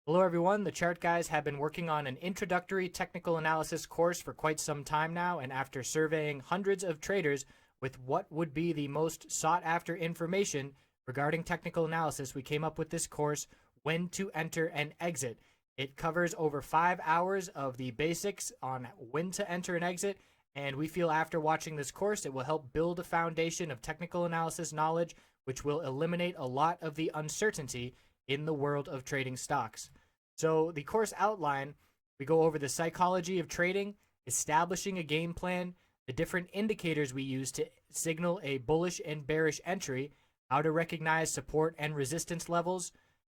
Hello everyone, the Chart Guys have been working on an introductory technical analysis course for quite some time now, and after surveying hundreds of traders with what would be the most sought after information regarding technical analysis, we came up with this course, When to Enter and Exit. It covers over 5 hours of the basics on when to enter and exit, and we feel after watching this course it will help build a foundation of technical analysis knowledge which will eliminate a lot of the uncertainty in the world of trading stocks. So the course outline, we go over the psychology of trading, establishing a game plan, the different indicators we use to signal a bullish and bearish entry, how to recognize support and resistance levels,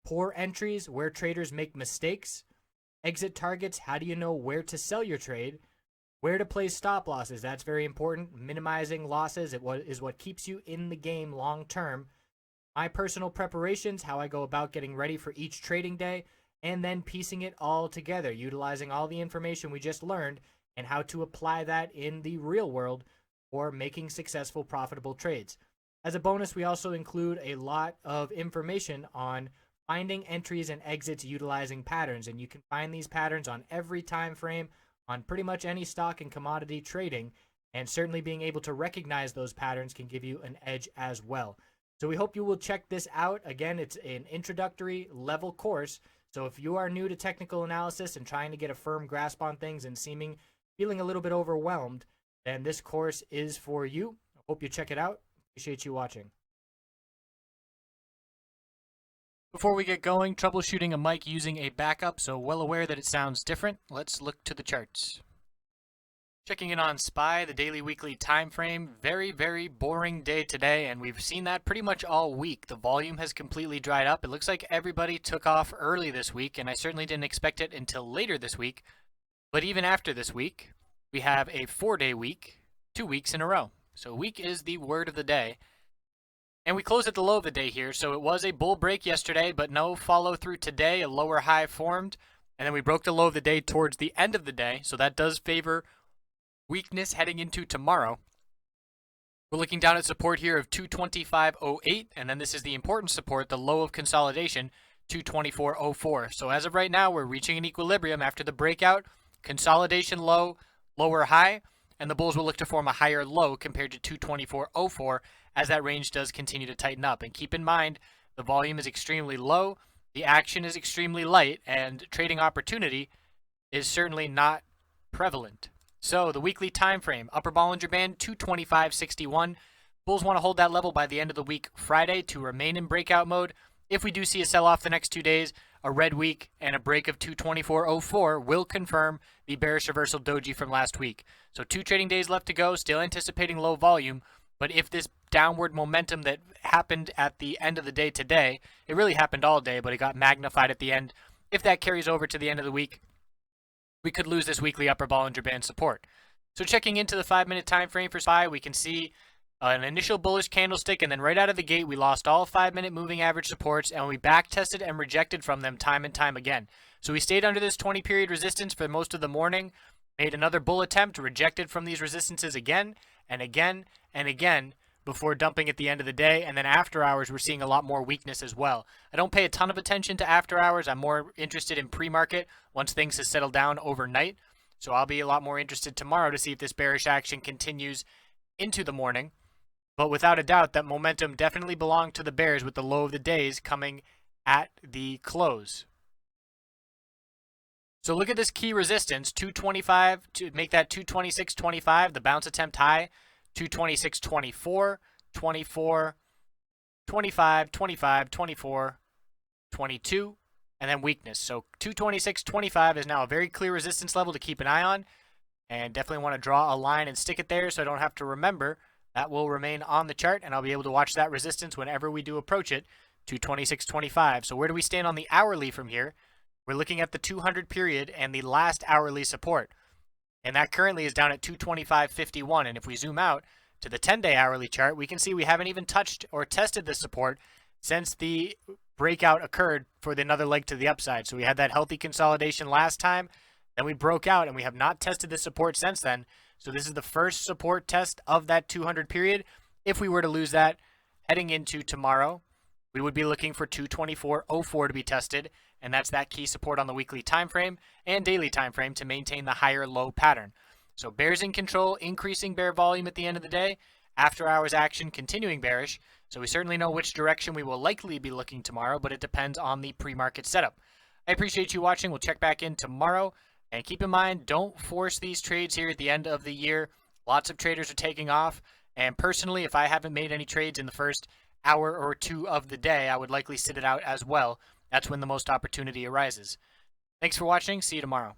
poor entries, where traders make mistakes, exit targets, how do you know where to sell your trade, where to place stop losses, that's very important, minimizing losses is what keeps you in the game long term, my personal preparations, how I go about getting ready for each trading day, and then piecing it all together, utilizing all the information we just learned and how to apply that in the real world for making successful, profitable trades. As a bonus, we also include a lot of information on finding entries and exits utilizing patterns, and you can find these patterns on every time frame on pretty much any stock and commodity trading, and certainly being able to recognize those patterns can give you an edge as well. So we hope you will check this out. Again, it's an introductory level course. So if you are new to technical analysis and trying to get a firm grasp on things and feeling a little bit overwhelmed, then this course is for you. I hope you check it out. Appreciate you watching. Before we get going, troubleshooting a mic using a backup, so well aware that it sounds different. Let's look to the charts. Checking in on SPY, the daily weekly time frame. Very, very boring day today, and we've seen that pretty much all week. The volume has completely dried up. It looks like everybody took off early this week, and I certainly didn't expect it until later this week. But even after this week, we have a 4-day week, 2 weeks in a row. So week is the word of the day. And we close at the low of the day here, so it was a bull break yesterday, but no follow through today. A lower high formed, and then we broke the low of the day towards the end of the day, so that does favor weakness heading into tomorrow. We're looking down at support here of 225.08, and then this is the important support, the low of consolidation, 224.04. So as of right now, we're reaching an equilibrium after the breakout, consolidation low, lower high, and the bulls will look to form a higher low compared to 224.04 as that range does continue to tighten up. And keep in mind, the volume is extremely low, the action is extremely light, and trading opportunity is certainly not prevalent. So the weekly time frame, upper Bollinger Band 225.61. Bulls want to hold that level by the end of the week Friday to remain in breakout mode. If we do see a sell-off the next 2 days, a red week and a break of 224.04 will confirm the bearish reversal doji from last week. So 2 trading days left to go, still anticipating low volume. But if this downward momentum that happened at the end of the day today, it really happened all day, but it got magnified at the end. If that carries over to the end of the week, we could lose this weekly upper Bollinger Band support. So checking into the 5-minute time frame for SPY, we can see an initial bullish candlestick, and then right out of the gate, we lost all 5-minute moving average supports, and we back tested and rejected from them time and time again. So we stayed under this 20-period resistance for most of the morning, made another bull attempt, rejected from these resistances again and again and again before dumping at the end of the day. And then after hours, we're seeing a lot more weakness as well. I don't pay a ton of attention to after hours. I'm more interested in pre-market once things have settled down overnight. So I'll be a lot more interested tomorrow to see if this bearish action continues into the morning. But without a doubt, that momentum definitely belonged to the bears with the low of the days coming at the close. So look at this key resistance, 225, to make that 226.25, the bounce attempt high, 226.24, 24, 25, 25, 24, 22, and then weakness. So 226.25 is now a very clear resistance level to keep an eye on, and definitely want to draw a line and stick it there so I don't have to remember. That will remain on the chart, and I'll be able to watch that resistance whenever we do approach it, 226.25. So where do we stand on the hourly from here? We're looking at the 200 period and the last hourly support. And that currently is down at 225.51. And if we zoom out to the 10-day hourly chart, we can see we haven't even touched or tested this support since the breakout occurred for another leg to the upside. So we had that healthy consolidation last time, then we broke out, and we have not tested this support since then. So this is the first support test of that 200 period. If we were to lose that heading into tomorrow, we would be looking for 224.04 to be tested, and that's that key support on the weekly time frame and daily time frame to maintain the higher low pattern. So bears in control, increasing bear volume at the end of the day, after hours action continuing bearish. So we certainly know which direction we will likely be looking tomorrow, but it depends on the pre-market setup. I appreciate you watching. We'll check back in tomorrow. And keep in mind, don't force these trades here at the end of the year. Lots of traders are taking off. And personally, if I haven't made any trades in the first hour or two of the day, I would likely sit it out as well. That's when the most opportunity arises. Thanks for watching. See you tomorrow.